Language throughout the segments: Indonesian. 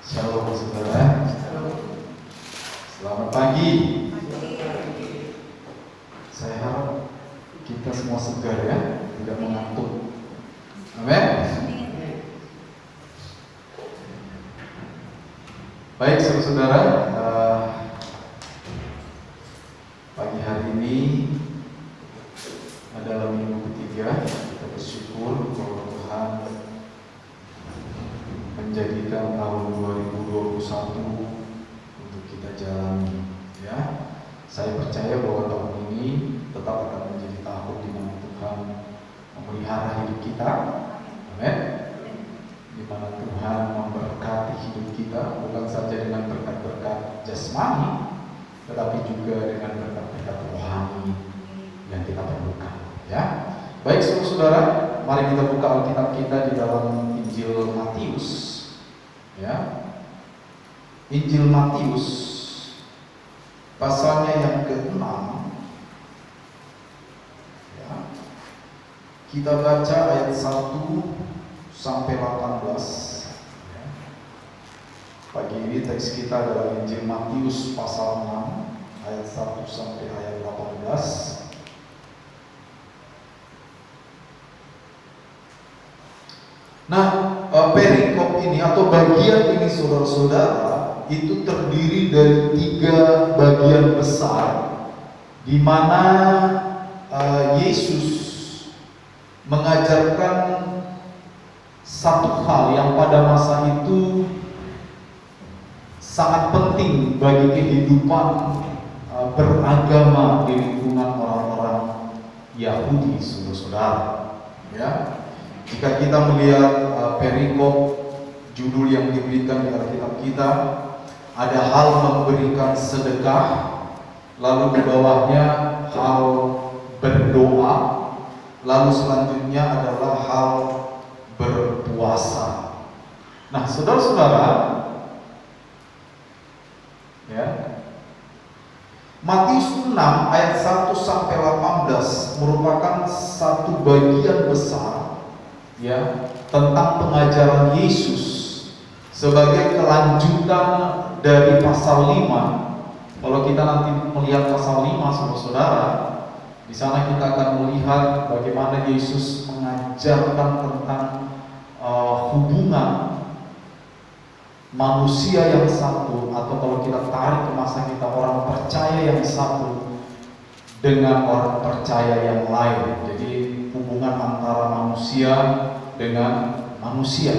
Shalom saudara. Selamat pagi. Saya harap kita semua segar ya, tidak mengantuk. Amin. Baik saudara, pagi hari ini adalah minggu ketiga. Kita bersyukur bahwa Tuhan menjadikan tahun 2021 untuk kita jalani ya. Saya percaya bahwa tahun ini tetap akan menjadi tahun di mana Tuhan memelihara hidup kita. Amin. Di mana Tuhan memberkati hidup kita bukan saja dengan berkat-berkat jasmani, tetapi juga dengan berkat-berkat rohani yang kita perlukan ya. Baik saudara, mari kita buka Alkitab kita di dalam Injil Matius ya. Injil Matius pasalnya yang ke-6 ya. Kita baca ayat 1 sampai 18 ya. Pagi ini teks kita adalah Injil Matius pasal 6 ayat 1 sampai ayat 18. Nah, perikop ini atau bagian ini saudara-saudara itu terdiri dari 3 bagian besar, di mana Yesus mengajarkan satu hal yang pada masa itu sangat penting bagi kehidupan beragama di lingkungan orang-orang Yahudi, saudara-saudara ya. Jika kita melihat perikop judul yang diberikan di Alkitab kita, ada hal memberikan sedekah, lalu di bawahnya hal berdoa, lalu selanjutnya adalah hal berpuasa. Nah, saudara-saudara, ya, Matius 6 ayat 1 sampai 18 merupakan satu bagian besar ya tentang pengajaran Yesus sebagai kelanjutan dari pasal 5. Kalau kita nanti melihat pasal 5 saudara-saudara, di sana kita akan melihat bagaimana Yesus mengajarkan tentang hubungan manusia yang satu, atau kalau kita tarik ke masa kita, orang percaya yang satu dengan orang percaya yang lain. Jadi hubungan antara manusia dengan manusia.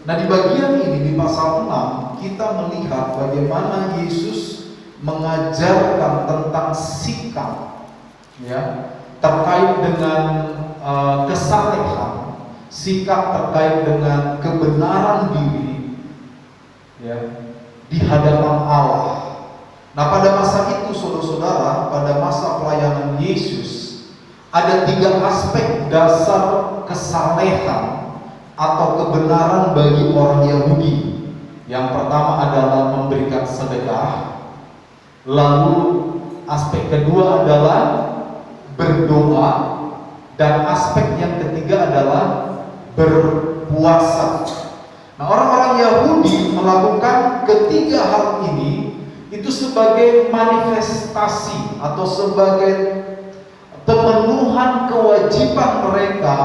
Nah, di bagian ini di pasal 6 kita melihat bagaimana Yesus mengajarkan tentang sikap ya terkait dengan kesalehan, sikap terkait dengan kebenaran diri ya di hadapan Allah. Nah, pada masa itu saudara-saudara, pada masa pelayanan Yesus ada 3 aspek dasar kesalehan atau kebenaran bagi orang Yahudi. Yang pertama adalah memberikan sedekah, lalu aspek kedua adalah berdoa, dan aspek yang ketiga adalah berpuasa. Nah, orang-orang Yahudi melakukan ketiga hal ini itu sebagai manifestasi atau sebagai pemenuhan kewajiban mereka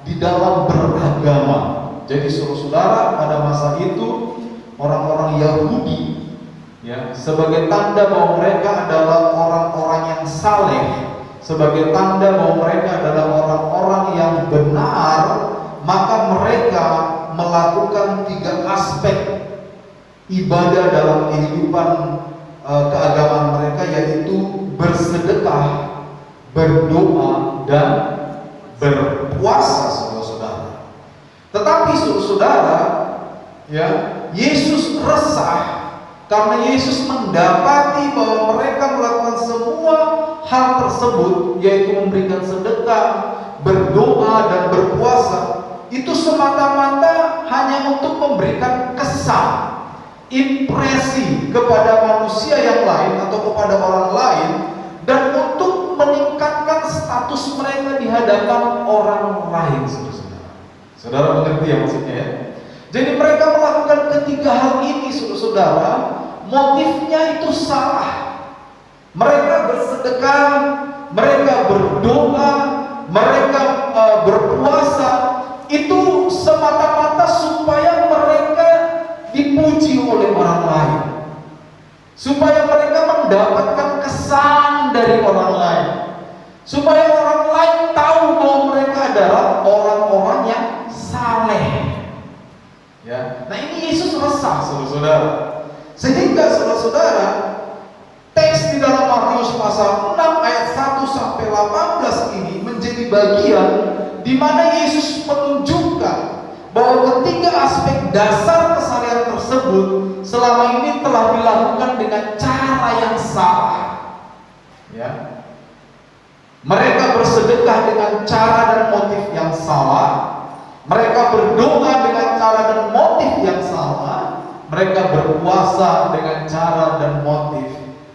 di dalam beragama. Jadi saudara-saudara, pada masa itu orang-orang Yahudi ya, sebagai tanda bahwa mereka adalah orang-orang yang saleh, sebagai tanda bahwa mereka adalah orang-orang yang benar, maka mereka melakukan 3 aspek ibadah dalam kehidupan keagamaan mereka, yaitu bersedekah, berdoa, dan berpuasa, saudara-saudara. Tetapi saudara, ya, Yesus resah karena Yesus mendapati bahwa mereka melakukan semua hal tersebut, yaitu memberikan sedekah, berdoa, dan berpuasa, itu semata-mata hanya untuk memberikan kesan, impresi kepada manusia yang lain atau kepada orang lain, dan untuk meningkatkan status mereka di hadapan orang lain, saudara. Saudara mengerti ya maksudnya ya? Jadi mereka melakukan ketiga hal ini saudara-saudara, motifnya itu salah. Mereka bersedekah, mereka berdoa, mereka berpuasa, itu semata-mata supaya mereka dipuji oleh orang lain, supaya mereka mendapatkan kesan dari orang lain, supaya orang lain tahu bahwa mereka adalah orang-orang yang saleh. Ya, nah ini Yesus resah, saudara-saudara. Sehingga saudara-saudara, teks di dalam Matius pasal 6 ayat 1 sampai 18 ini menjadi bagian di mana Yesus menunjukkan bahwa ketiga aspek dasar kesalehan tersebut selama ini telah dilakukan dengan cara yang salah. Ya. Mereka bersedekah dengan cara dan motif yang salah. Mereka berdoa dengan cara dan motif yang salah. Mereka berpuasa dengan cara dan motif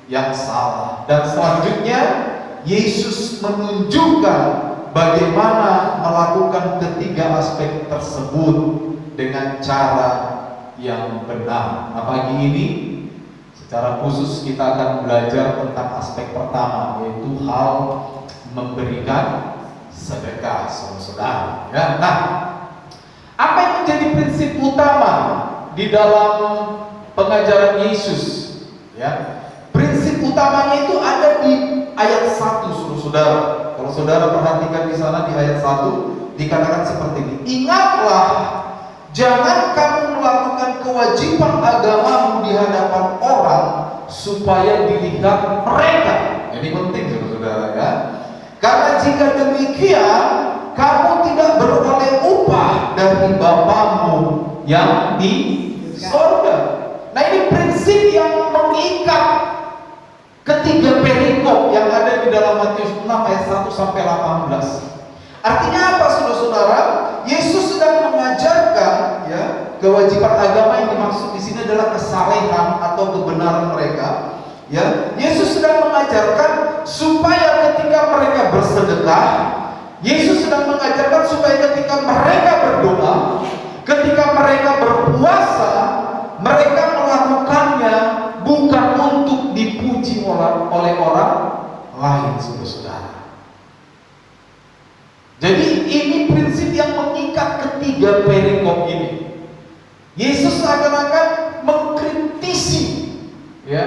yang salah. Dan selanjutnya Yesus menunjukkan bagaimana melakukan ketiga aspek tersebut dengan cara yang benar. Nah, pagi ini secara khusus kita akan belajar tentang aspek pertama, yaitu hal memberikan sedekah, saudara. Ya, nah, apa yang menjadi prinsip utama di dalam pengajaran Yesus? Ya, prinsip utamanya itu ada di ayat 1, saudara. Kalau saudara perhatikan di sana di ayat 1 dikatakan seperti ini. Ingatlah, jangan kamu melakukan kewajiban agamamu di hadapan orang supaya dilihat mereka. Ini penting, saudara, ya. Karena jika demikian, kamu tidak beroleh upah dari Bapamu yang di sorga. Nah, ini prinsip yang mengikat ketiga perikop yang ada di dalam Matius 6 ayat 1 sampai 18. Artinya apa, saudara-saudara? Yesus sedang mengajarkan, ya, kewajiban agama yang dimaksud di sini adalah kesalehan atau kebenaran mereka. Ya, Yesus sedang mengajarkan supaya ketika mereka bersedekah, Yesus sedang mengajarkan supaya ketika mereka berdoa, ketika mereka berpuasa, mereka melakukannya bukan untuk dipuji oleh orang lain, saudara-saudara. Jadi ini prinsip yang mengikat ketiga perikop ini. Yesus seakan-akan mengkritisi, ya,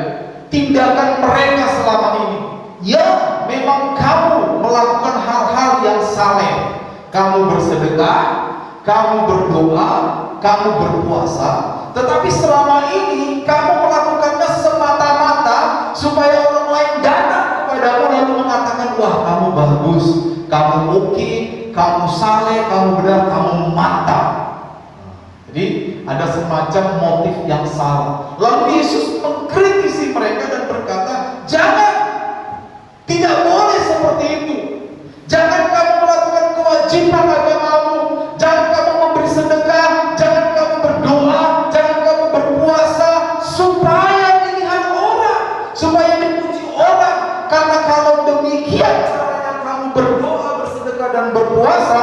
tindakan mereka selama ini. Ya, memang kamu melakukan hal-hal yang saleh. Kamu bersedekah, kamu berdoa, kamu berpuasa. Tetapi selama ini kamu melakukannya semata-mata supaya orang lain datang kepadamu lalu mengatakan, wah, kamu bagus, kamu oke, kamu saleh, kamu benar, kamu mantap. Jadi ada semacam motif yang salah. Lalu Yesus mengkritisi mereka dan berkata, jangan, tidak boleh seperti itu. Jangan kamu melakukan kewajiban agamamu, jangan kamu memberi sedekah, jangan kamu berdoa, jangan kamu berpuasa supaya dilihat orang, supaya dipuji orang. Karena kalau demikian caranya kamu berdoa, bersedekah dan berpuasa,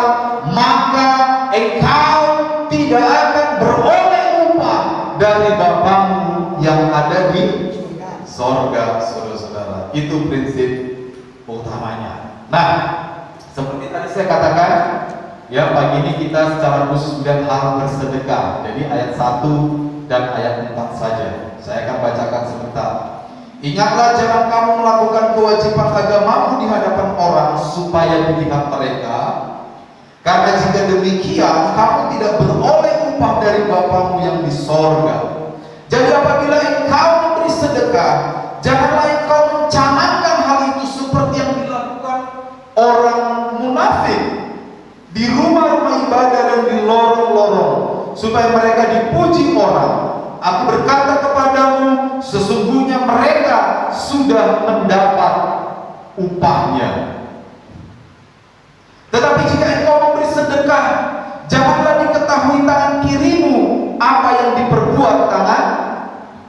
maka engkau tidak akan beroleh upah dari Bapamu yang ada di sorga, saudara-saudara. Itu prinsip utamanya. Nah, seperti tadi saya katakan, ya, pagi ini kita secara khusus melihat hal bersedekah. Jadi ayat 1 dan ayat 4 saja. Saya akan bacakan sebentar. Ingatlah, jangan kamu melakukan kewajiban agamamu di hadapan orang supaya dilihat mereka. Karena jika demikian, kamu tidak beroleh upah dari Bapamu yang di sorga. Jadi apabila engkau memberi sedekah, janganlah engkau mencanangkan hal itu seperti yang dilakukan orang munafik di rumah-rumah ibadah dan di lorong-lorong, supaya mereka dipuji orang. Aku berkata kepadamu, sesungguhnya mereka sudah mendapat upahnya. Tetapi jika engkau memberi sedekah, janganlah diketahui tangan kirimu apa yang diperbuat tangan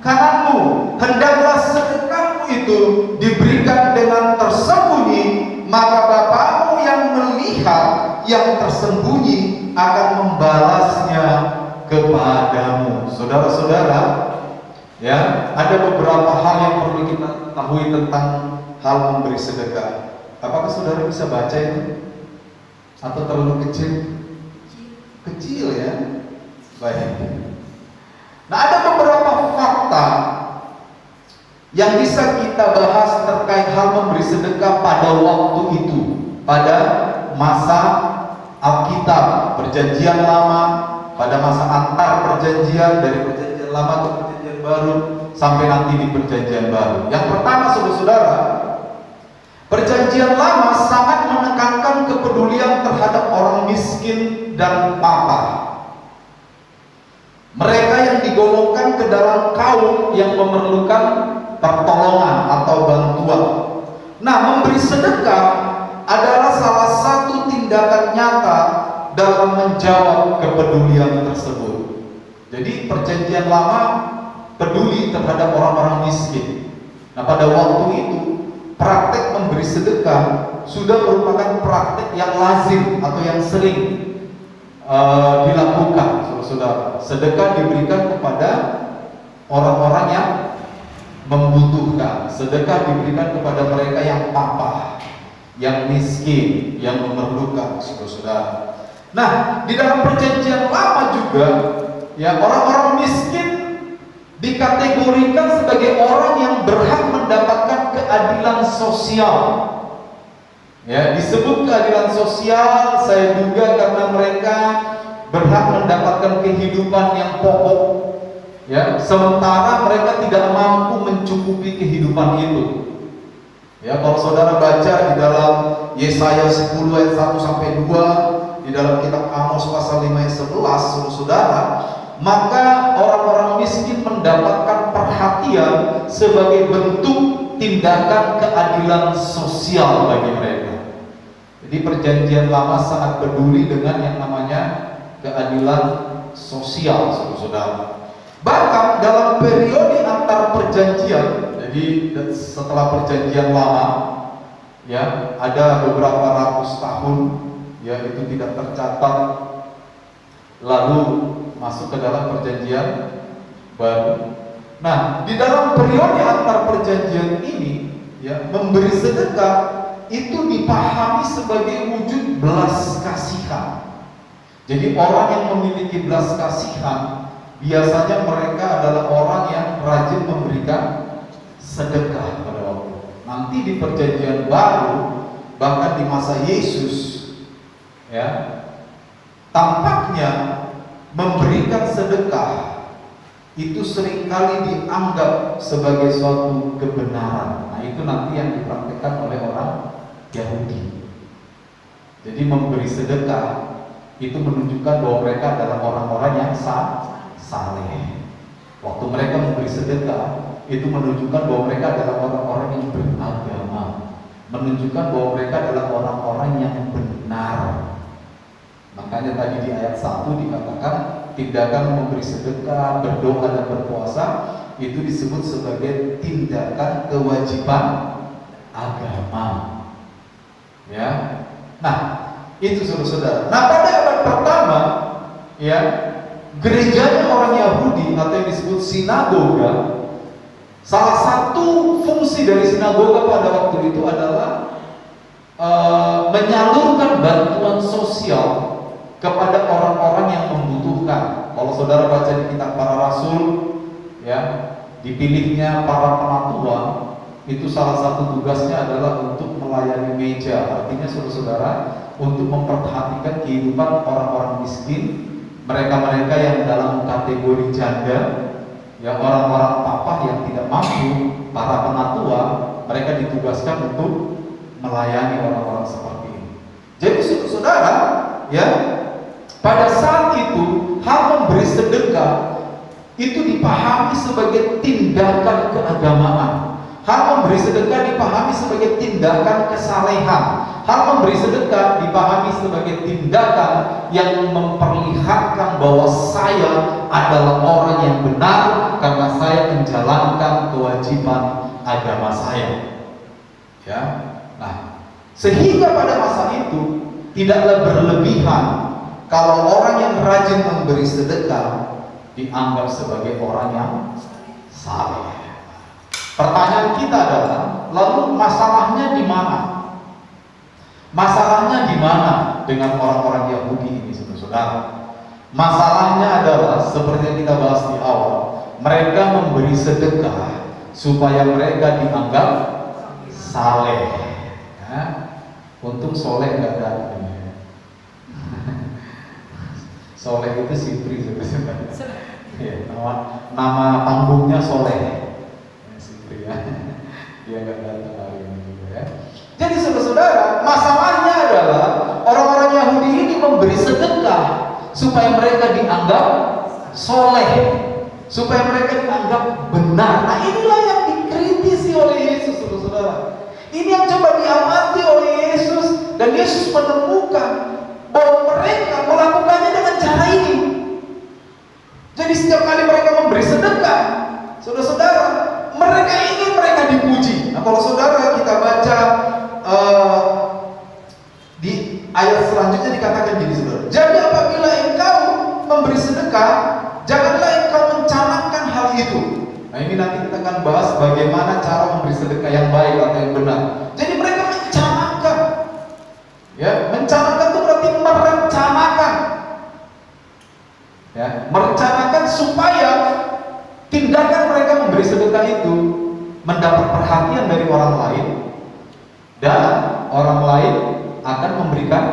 kananmu. Hendaklah sedekahmu itu diberikan dengan tersembunyi, maka Bapamu yang melihat yang tersembunyi akan membalasnya kepadamu. Saudara-saudara, Ya, ada beberapa hal yang perlu kita ketahui tentang hal memberi sedekah. Apakah saudara bisa baca itu? Atau terlalu kecil? Kecil ya. Baik. Nah, ada beberapa fakta yang bisa kita bahas terkait hal memberi sedekah pada waktu itu, pada masa Alkitab, Perjanjian Lama, pada masa antar perjanjian, dari Perjanjian Lama ke Perjanjian Baru, sampai nanti di Perjanjian Baru. Yang pertama, saudara-saudara, Perjanjian Lama sangat menekankan kepedulian terhadap orang miskin dan papa. Mereka yang digolongkan ke dalam kaum yang memerlukan pertolongan atau bantuan. Nah, memberi sedekah adalah salah satu tindakan nyata dalam menjawab kepedulian tersebut. Jadi Perjanjian Lama peduli terhadap orang-orang miskin. Nah, pada waktu itu praktek memberi sedekah sudah merupakan praktek yang lazim atau yang sering dilakukan, saudara. Sedekah diberikan kepada orang-orang yang membutuhkan. Sedekah diberikan kepada mereka yang papa, yang miskin, yang memerlukan, saudara. Nah, di dalam Perjanjian Lama juga, ya, orang-orang miskin dikategorikan sebagai orang yang berhak mendapatkan keadilan sosial. Ya, disebut keadilan sosial, saya duga karena mereka berhak mendapatkan kehidupan yang pokok. Ya, sementara mereka tidak mampu mencukupi kehidupan itu. Ya, kalau saudara baca di dalam Yesaya 10 ayat 1 sampai 2, di dalam kitab Amos pasal 5 ayat 11, saudara, maka orang-orang miskin mendapatkan perhatian sebagai bentuk tindakan keadilan sosial bagi mereka. Jadi Perjanjian Lama sangat peduli dengan yang namanya keadilan sosial, saudara. Bahkan dalam periode antar perjanjian, jadi setelah Perjanjian Lama, ya, ada beberapa ratus tahun, ya, itu tidak tercatat, lalu masuk ke dalam Perjanjian Baru. Nah, di dalam periode antar perjanjian ini, ya, memberi sedekah itu dipahami sebagai wujud belas kasihan. Jadi orang yang memiliki belas kasihan biasanya mereka adalah orang yang rajin memberikan sedekah pada waktu. Nanti di Perjanjian Baru, bahkan di masa Yesus, ya, tampaknya memberikan sedekah itu seringkali dianggap sebagai suatu kebenaran. Nah, itu nanti yang dipraktikkan oleh orang Yahudi. Jadi memberi sedekah itu menunjukkan bahwa mereka adalah orang-orang yang saleh. Waktu mereka memberi sedekah itu menunjukkan bahwa mereka adalah orang-orang yang beragama, menunjukkan bahwa mereka adalah orang-orang yang benar. Makanya tadi di ayat 1 dikatakan tindakan memberi sedekah, berdoa dan berpuasa itu disebut sebagai tindakan kewajiban agama. Ya, nah itu saudara. Nah, pada abad pertama, ya, gerejanya orang Yahudi atau yang disebut sinagoga, salah satu fungsi dari sinagoga pada waktu itu adalah menyalurkan bantuan sosial kepada orang-orang yang membutuhkan. Kalau saudara baca di kitab para rasul, ya, dipilihnya para penatua, itu salah satu tugasnya adalah untuk melayani meja. Artinya saudara-saudara, untuk memperhatikan kehidupan orang-orang miskin, mereka-mereka yang dalam kategori janda, ya, orang-orang papa yang tidak mampu, para penatua, mereka ditugaskan untuk melayani orang-orang seperti ini. Jadi saudara, ya, pada saat itu hal memberi sedekah itu dipahami sebagai tindakan keagamaan. Hal memberi sedekah dipahami sebagai tindakan kesalehan. Hal memberi sedekah dipahami sebagai tindakan yang memperlihatkan bahwa saya adalah orang yang benar karena saya menjalankan kewajiban agama saya. Ya. Nah, sehingga pada masa itu tidaklah berlebihan kalau orang yang rajin memberi sedekah dianggap sebagai orang yang saleh. Pertanyaan kita adalah, lalu masalahnya di mana? Masalahnya di mana dengan orang-orang Yahudi ini, saudara-saudara? Masalahnya adalah seperti yang kita bahas di awal, mereka memberi sedekah supaya mereka dianggap saleh. Ya. Untung soleh nggak ada. Soleh itu Sipri sebenarnya. Ya, nama panggungnya Soleh. Sipri ya. Dia nggak datang hari ini juga ya. Jadi saudara-saudara, masalahnya adalah orang-orang Yahudi ini memberi sedekah supaya mereka dianggap soleh, supaya mereka dianggap benar. Nah, inilah yang dikritisi oleh Yesus, saudara-saudara. Ini yang coba diamati oleh Yesus, dan Yesus menemukan bahwa mereka melakukannya dengan cara ini. Jadi setiap kali mereka memberi sedekah, saudara-saudara, mereka ingin mereka dipuji. Nah, kalau saudara kita baca di ayat selanjutnya dikatakan gini, saudara. Jadi apabila engkau memberi sedekah, janganlah engkau mencanangkan hal itu. Nah, ini nanti kita akan bahas bagaimana cara memberi sedekah yang baik atau yang benar. Jadi mereka mencanangkan. Ya, mencanangkan itu berarti merencanakan. Ya, merencanakan supaya tindakan mereka memberi sedekah itu mendapat perhatian dari orang lain, dan orang lain akan memberikan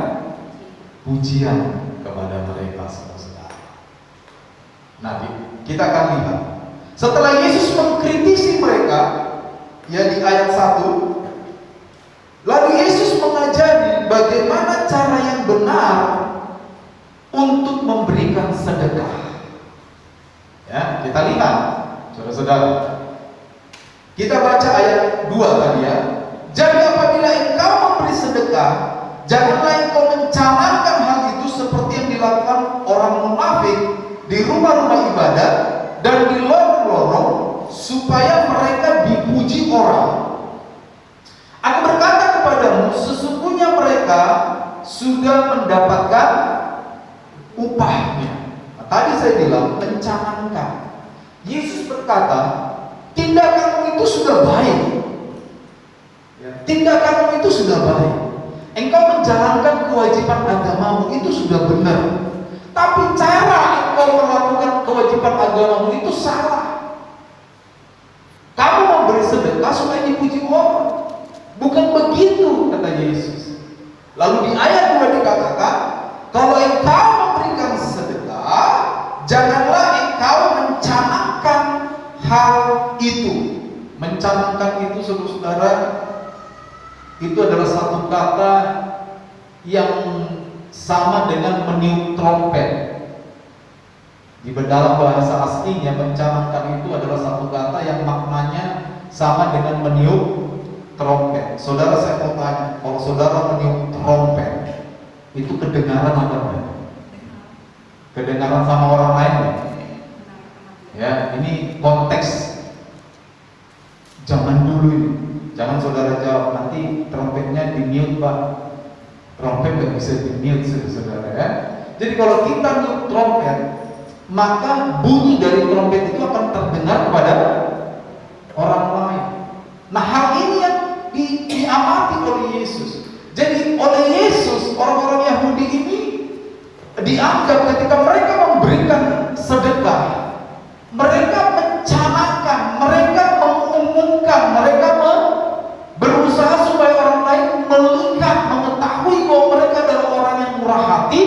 pujian kepada mereka, saudara-saudara. Nah, kita akan lihat setelah Yesus mengkritisi mereka, ya di ayat 1, lalu Yesus mengajari bagaimana cara yang benar untuk memberikan sedekah. Ya, kita lihat, saudara-saudara. Kita baca ayat 2 tadi ya. Jadi apabila engkau memberi sedekah, janganlah engkau mencanangkan hal itu seperti yang dilakukan orang munafik di rumah-rumah ibadat dan di lorong-lorong, supaya mereka dipuji orang. Aku berkata kepadamu, sesungguhnya mereka sudah mendapatkan upahnya. Nah, tadi saya bilang mencanangkan. Yesus berkata, tindakanmu itu sudah baik. Tindakanmu itu sudah baik. Engkau menjalankan kewajiban agamamu itu sudah benar. Tapi cara engkau melakukan kewajiban agamamu itu salah. Kamu memberi sedekah supaya dipuji orang. Bukan begitu, kata Yesus. Lalu di ayat 2 dikatakan, kalau engkau memberikan sedekah, janganlah engkau mencanangkan hal itu. Mencanangkan itu, saudara-saudara, itu adalah satu kata yang sama dengan meniup trompet. Di dalam bahasa aslinya, mencanangkan itu adalah satu kata yang maknanya sama dengan meniup trompet. Saudara, saya mau tanya, kalau saudara meniup trompet, itu kedengaran apa enggak? Kedengaran sama orang lain ya? Ya, ini konteks zaman dulu ini. Jangan saudara jawab, nanti trompetnya di-mute pak. Trompet nggak bisa di-mute, saudara ya. Jadi kalau kita niup trompet, maka bunyi dari trompet itu akan terdengar kepada orang lain. Nah, hal ini yang diamati oleh Yesus. Jadi oleh Yesus, orang-orang Yahudi ini dianggap ketika mereka memberikan sedekah, mereka mencanangkan, mereka mengumumkan, mereka berusaha supaya orang lain melihat, mengetahui bahwa mereka adalah orang yang murah hati,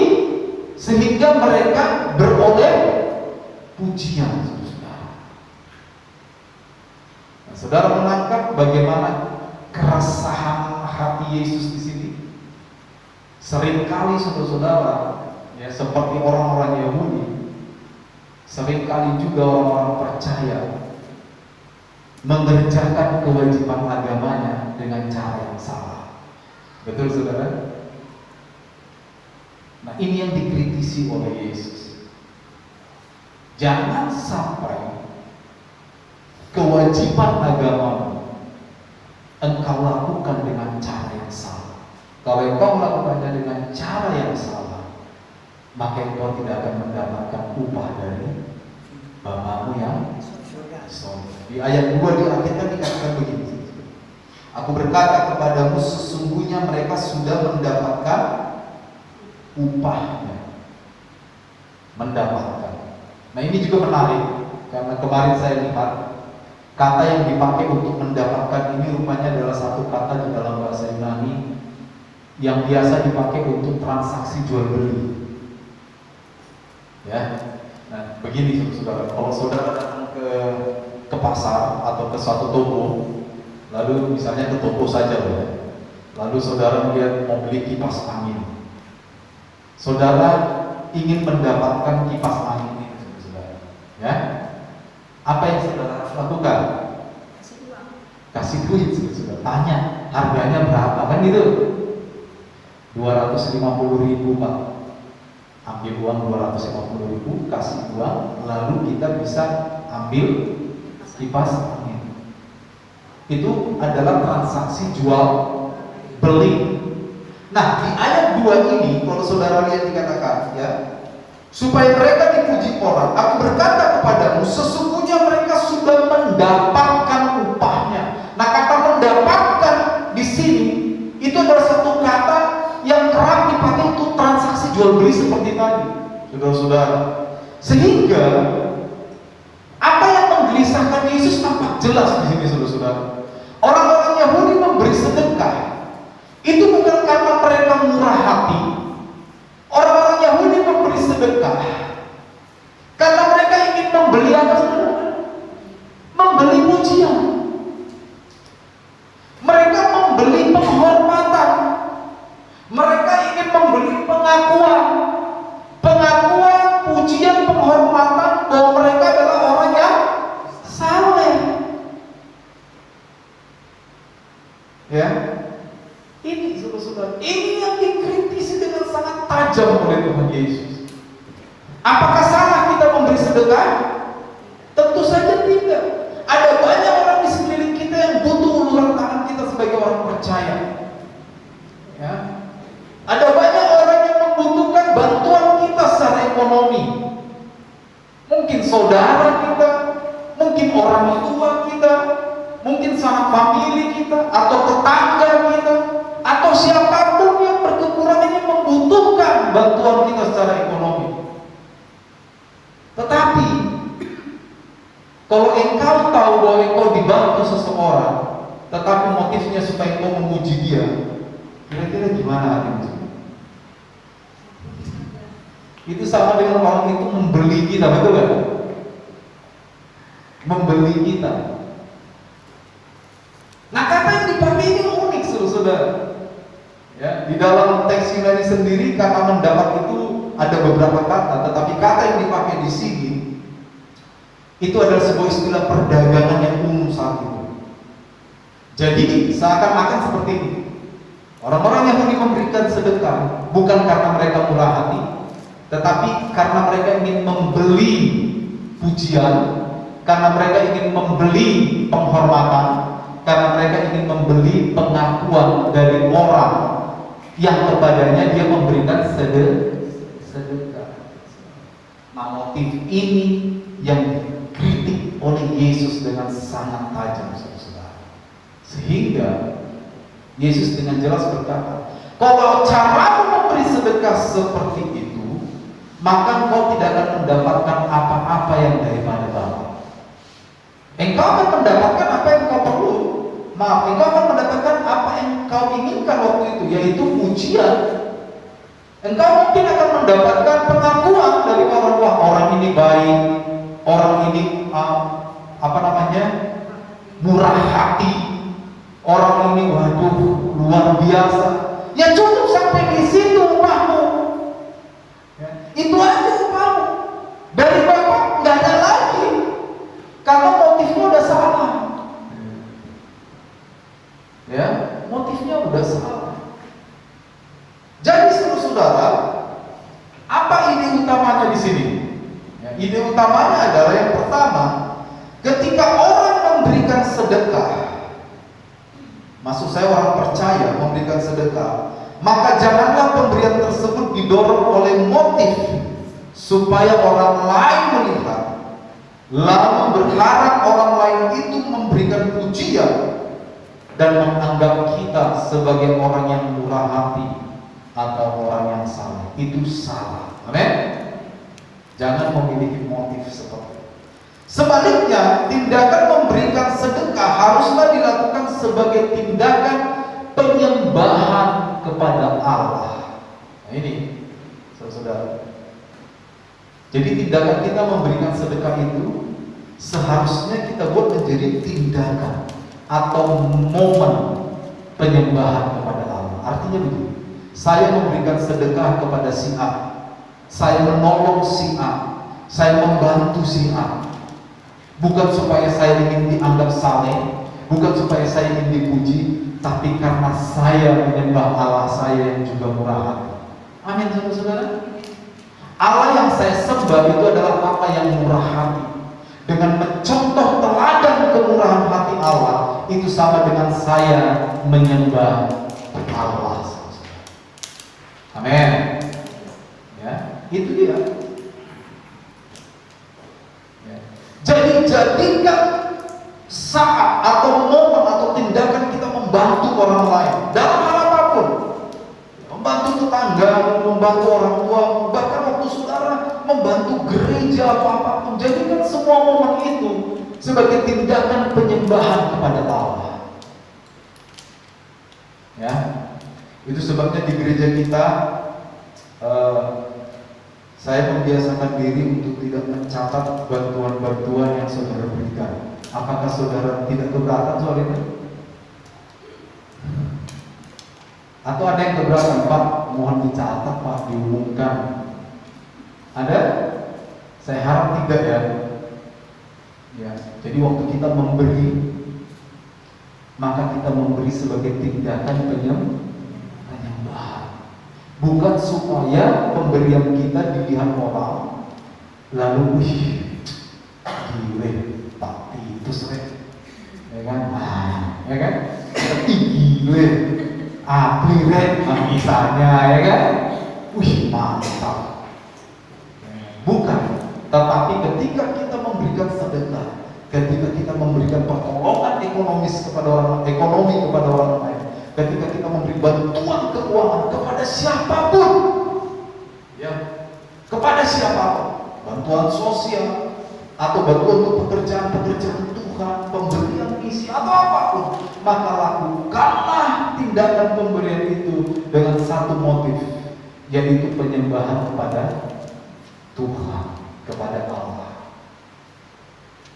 sehingga mereka beroleh pujian. Nah, saudara menangkap bagaimana keresahan hati Yesus di sini? Seringkali saudara-saudara, ya seperti orang-orang Yahudi, seringkali juga orang-orang percaya mengerjakan kewajiban agamanya dengan cara yang salah. Betul saudara? Nah, ini yang dikritisi oleh Yesus. Jangan sampai kewajiban agamamu engkau lakukan dengan cara yang salah. Kalau engkau melakukannya dengan cara yang salah, maka engkau tidak akan mendapatkan upah dari Bapamu yang surga. Di ayat 2 di akhir kan dikatakan begini. Aku berkata kepadamu, sesungguhnya mereka sudah mendapatkan upahnya. Mendapatkan. Nah ini juga menarik, karena kemarin saya lihat kata yang dipakai untuk mendapatkan ini rupanya adalah satu kata di dalam bahasa Yunani yang biasa dipakai untuk transaksi jual beli. Ya, nah begini saudara, kalau saudara datang ke pasar atau ke suatu toko, lalu misalnya ke toko saja ya, lalu saudara melihat mau beli kipas angin, saudara ingin mendapatkan kipas angin ini, saudara, ya, apa yang saudara harus lakukan? Kasih duit, saudara. Tanya harganya berapa, kan gitu? 250.000 Pak. Ambil uang 250.000, kasih uang, lalu kita bisa ambil kipas angin. Itu adalah transaksi jual beli. Nah di ayat 2 ini, kalau saudara lihat dikatakan ya, supaya mereka dipuji orang, aku berkata kepadamu, sesungguhnya mereka sudah mendapatkan upahnya. Nah kata mendapatkan di sini itu adalah satu kata yang kerap dipakai untuk transaksi jual beli seperti tadi, saudara-saudara. Sehingga apa yang menggelisahkan Yesus tampak jelas di sini, saudara-saudara. Orang-orang Yahudi memberi sedekah itu bukan karena mereka murah hati. Orang-orang Yahudi memberi sedekah karena mereka ingin membeli apa? Membeli pujian. Mereka membeli penghormatan. Mereka ingin membeli pengakuan, pujian, penghormatan bahwa mereka adalah orang yang saleh. Ya, ini saudara-saudara, ini yang dikritisi dengan sangat tajam oleh Tuhan Yesus. Apakah salah kita memberi sedekah? Tentu saja tidak. Ada banyak orang di sekeliling kita yang butuh uluran tangan kita sebagai orang percaya. Ya. Ada banyak orang yang membutuhkan bantuan kita secara ekonomi. Mungkin saudara kita, mungkin orang tua kita, mungkin sanak famili kita, atau tetangga kita, atau siapapun yang berkekurangan yang membutuhkan bantuan kita secara ekonomi. Tetapi kalau engkau tahu bahwa engkau dibantu seseorang, tetapi motifnya supaya engkau memuji dia, kira-kira gimana hatimu? Itu sama dengan orang itu membeli kita, betul gak? Membeli kita. Nah kata yang dipakai ini unik, saudara. Ya, di dalam teks Yunani sendiri kata mendapat itu ada beberapa kata, tetapi kata yang dipakai di sini itu adalah sebuah istilah perdagangan yang umum saat itu. Jadi seakan-akan seperti ini. Orang-orang Yahudi memberikan sedekah bukan karena mereka murah hati, tetapi karena mereka ingin membeli pujian, karena mereka ingin membeli penghormatan, karena mereka ingin membeli pengakuan dari orang yang kepadanya dia memberikan sedekah. Nah motif ini yang dikritik oleh Yesus dengan sangat tajam, saudara. Sehingga Yesus dengan jelas berkata, kalau caramu memberi sedekah seperti itu, maka engkau tidak akan mendapatkan apa-apa yang daripada Bapa. Engkau akan mendapatkan apa yang engkau perlu. Maaf, engkau akan mendapatkan apa yang engkau inginkan waktu itu, yaitu pujian. Engkau mungkin akan mendapatkan pengakuan dari orang tua, orang ini baik, orang ini murah hati, orang ini waduh luar biasa. Ya cukup sampai di situ upahmu. Ya, itu aja upahmu. Dari Bapak nggak ada lagi, karena motifnya udah salah. Ya, motifnya udah salah. Jadi saudara, apa ide utamanya di sini? Ya, ide utamanya adalah yang pertama, ketika orang memberikan sedekah, maksud saya orang percaya memberikan sedekah, maka janganlah pemberian tersebut didorong oleh motif supaya orang lain melihat, lalu berharap orang lain itu memberikan pujian dan menganggap kita sebagai orang yang murah hati atau orang yang salah, itu salah. Amin. Jangan memiliki motif seperti itu. Sebaliknya, tindakan memberikan sedekah haruslah dilakukan sebagai tindakan penyembahan kepada Allah. Nah ini, saudara. Jadi tindakan kita memberikan sedekah itu seharusnya kita buat menjadi tindakan atau momen penyembahan kepada Allah. Artinya begini, saya memberikan sedekah kepada si A, saya menolong si A, saya membantu si A, bukan supaya saya ingin dianggap saleh, bukan supaya saya ingin dipuji, tapi karena saya menyembah Allah saya yang juga murah hati. Amin, saudara-saudara. Allah yang saya sembah itu adalah Allah yang murah hati. Dengan mencontoh teladan kemurahan hati Allah, itu sama dengan saya menyembah Allah. Amin. Ya, itu dia. Ya. Jadi jadikan saat atau momen atau tindakan kita membantu orang lain dalam hal apapun, membantu tetangga, membantu orang tua, bahkan waktu saudara membantu gereja atau apapun, jadikan semua momen itu sebagai tindakan penyembahan kepada Allah. Ya, itu sebabnya di gereja kita saya membiasakan diri untuk tidak mencatat bantuan-bantuan yang saudara berikan. Apakah saudara tidak keberatan soal itu? Atau ada yang keberatan, Pak, mohon dicatat, Pak, diumumkan. Ada? Saya harap tidak ya. Ya, jadi waktu kita memberi, maka kita memberi sebagai tindakan penyembahan. Bukan supaya pemberian kita dilihat orang, lalu gile, Pak itu sering, ya kan? Ya kan? Gile, apliret, misalnya, ya kan? Mantap. Bukan, tetapi ketika kita memberikan sedekah, ketika kita memberikan pertolongan ekonomis kepada orang lain, ketika kita memberi bantuan keuangan kepada siapapun, ya, kepada siapapun, bantuan sosial atau bantuan untuk pekerjaan Tuhan, pemberian misi atau apapun, maka lakukanlah tindakan pemberian itu dengan satu motif, yaitu penyembahan kepada Tuhan, kepada Allah.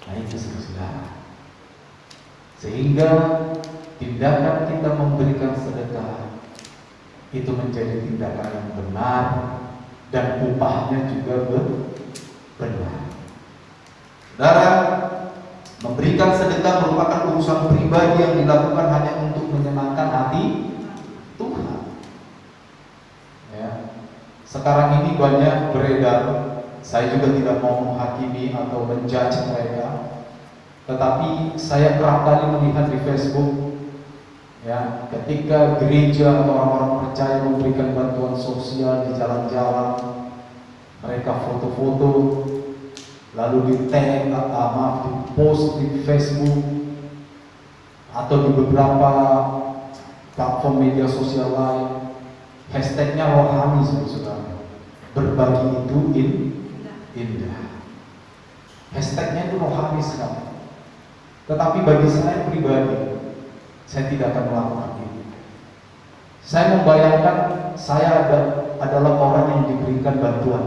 Nah itu saudara. Sehingga tindakan kita memberikan sedekah itu menjadi tindakan yang benar dan upahnya juga benar. Saudara, memberikan sedekah merupakan urusan pribadi yang dilakukan hanya untuk menyenangkan hati Tuhan. Ya. Sekarang ini banyak beredar, saya juga tidak mau menghakimi atau menjudge mereka, tetapi saya kerap kali melihat di Facebook, ya, ketika gereja atau orang-orang percaya memberikan bantuan sosial di jalan-jalan, mereka foto-foto, lalu di-tag di-post di Facebook atau di beberapa platform media sosial lain. Hashtagnya rohani, saudara. Berbagi itu indah. Hashtagnya itu rohani sekali. Tetapi bagi saya pribadi, saya tidak akan melakukan itu. Saya membayangkan saya adalah orang yang diberikan bantuan.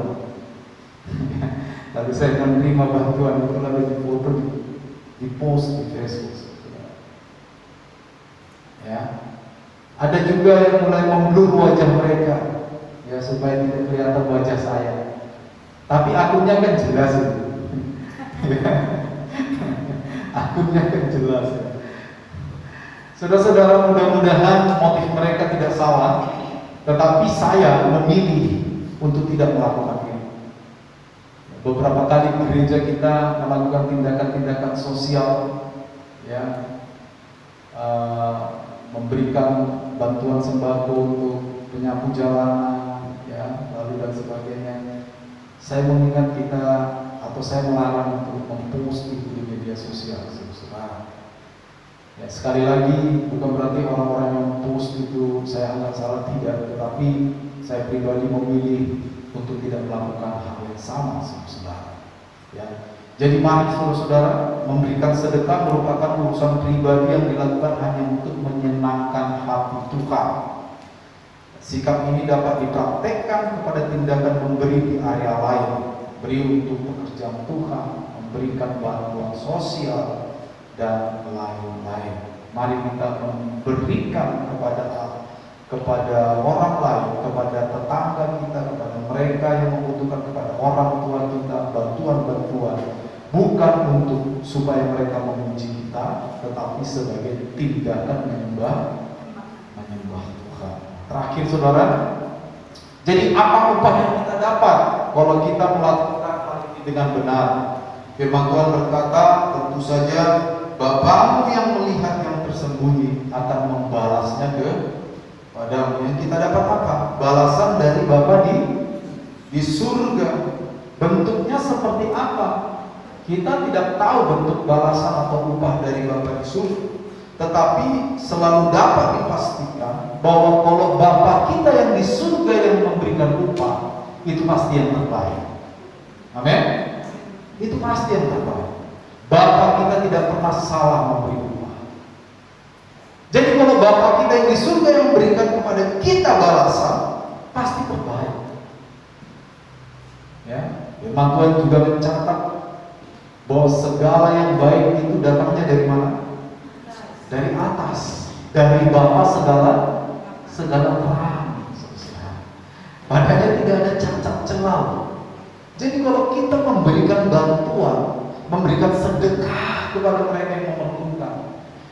Lalu saya menerima bantuan itu, lalu difoto, di-post di Facebook. Ya, ada juga yang mulai memblur wajah mereka, ya, supaya tidak kelihatan wajah saya. Tapi akunnya kan jelas, akunnya kan jelas. Saudara-saudara, mudah-mudahan motif mereka tidak salah, tetapi saya memilih untuk tidak melakukan ini. Beberapa kali gereja kita melakukan tindakan-tindakan sosial, ya, memberikan bantuan sembako untuk penyapu jalanan, ya, lalu dan sebagainya. Saya mengingat kita, atau saya melarang untuk mempost itu di media sosial. saudara. Ya, sekali lagi bukan berarti orang-orang yang post itu saya anggap salah, tidak, tetapi saya pribadi memilih untuk tidak melakukan hal yang sama, saudara. Ya. Jadi mari saudara, memberikan sedekah merupakan urusan pribadi yang dilakukan hanya untuk menyenangkan hati Tuhan. Sikap ini dapat dipraktekkan kepada tindakan memberi di area lain, beri untuk pekerjaan Tuhan, memberikan bantuan sosial, dan lain-lain. Mari kita memberikan kepada orang lain, kepada tetangga kita, kepada mereka yang membutuhkan, kepada orang tua kita, bantuan-bantuan, bukan untuk supaya mereka memuji kita, tetapi sebagai tindakan menyembah Tuhan. Terakhir saudara, jadi apa upah yang kita dapat kalau kita melakukan hal ini dengan benar? Firman Tuhan berkata, tentu saja Bapamu yang melihat yang tersembunyi akan membalasnya kepadamu. Yang kita dapat apa? Balasan dari Bapa di surga. Bentuknya seperti apa? Kita tidak tahu bentuk balasan atau upah dari Bapa di surga. Tetapi selalu dapat dipastikan bahwa kalau Bapa kita yang di surga yang memberikan upah, itu pasti yang terbaik. Amin? Itu pasti yang terbaik. Bapa kita tidak pernah salah memberi upah. Jadi kalau Bapa kita yang di surga yang memberikan kepada kita balasan, pasti terbaik. Ya, Firman Tuhan juga mencatat bahwa segala yang baik itu datangnya dari mana? Dari atas, dari Bapa segala terang. Padanya tidak ada cacat celah. Jadi kalau kita memberikan bantuan, memberikan sedekah kepada mereka yang memerlukan,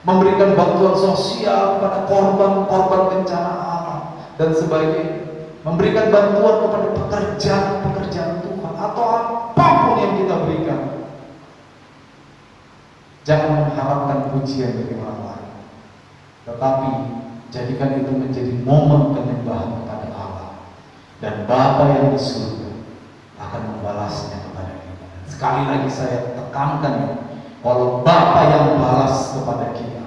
memberikan bantuan sosial kepada korban-korban bencana alam dan sebagainya, memberikan bantuan kepada pekerjaan Tuhan atau apapun yang kita berikan, jangan mengharapkan pujian dari orang lain, tetapi jadikan itu menjadi momen penyembahan kepada Allah, dan Bapa yang di surga akan membalasnya kepada kita. Sekali lagi saya tekankan, kalau Bapa yang balas kepada kita,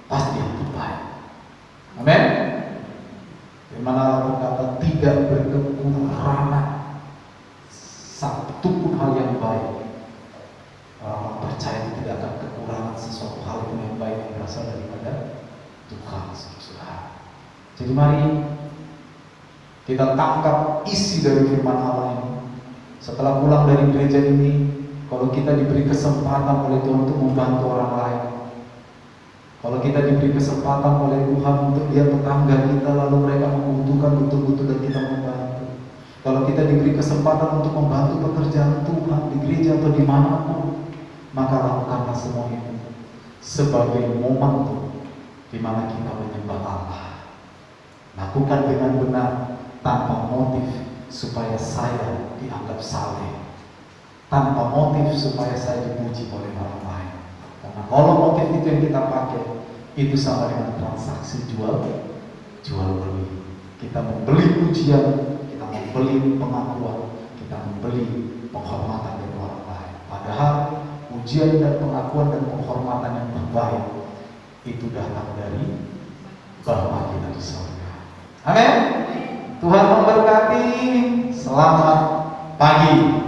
pasti yang terbaik. Amin. Firman Allah berkata, tidak berkekurangan satu pun hal yang baik. Orang percaya tidak akan kekurangan sesuatu hal yang baik yang berasal daripada Tuhan, saudara. Jadi mari kita tangkap isi dari firman Allah ini. Setelah pulang dari gereja ini, kalau kita diberi kesempatan oleh Tuhan untuk membantu orang lain, kalau kita diberi kesempatan oleh Tuhan untuk lihat tetangga kita lalu mereka membutuhkan betul-betul dan kita membantu, kalau kita diberi kesempatan untuk membantu pekerjaan Tuhan di gereja atau dimanapun, maka lakukanlah semua itu sebagai momentum di mana kita menyembah Allah. Lakukan dengan benar tanpa motif supaya saya dianggap saleh, tanpa motif supaya saya dipuji oleh orang lain. Karena kalau motif itu yang kita pakai, itu sama dengan transaksi jual beli. Kita membeli pujian, kita membeli pengakuan, kita membeli penghormatan dari orang lain. Padahal pujian dan pengakuan dan penghormatan yang terbaik itu datang dari Bapa kita di surga. Amin. Tuhan memberkati. Selamat pagi.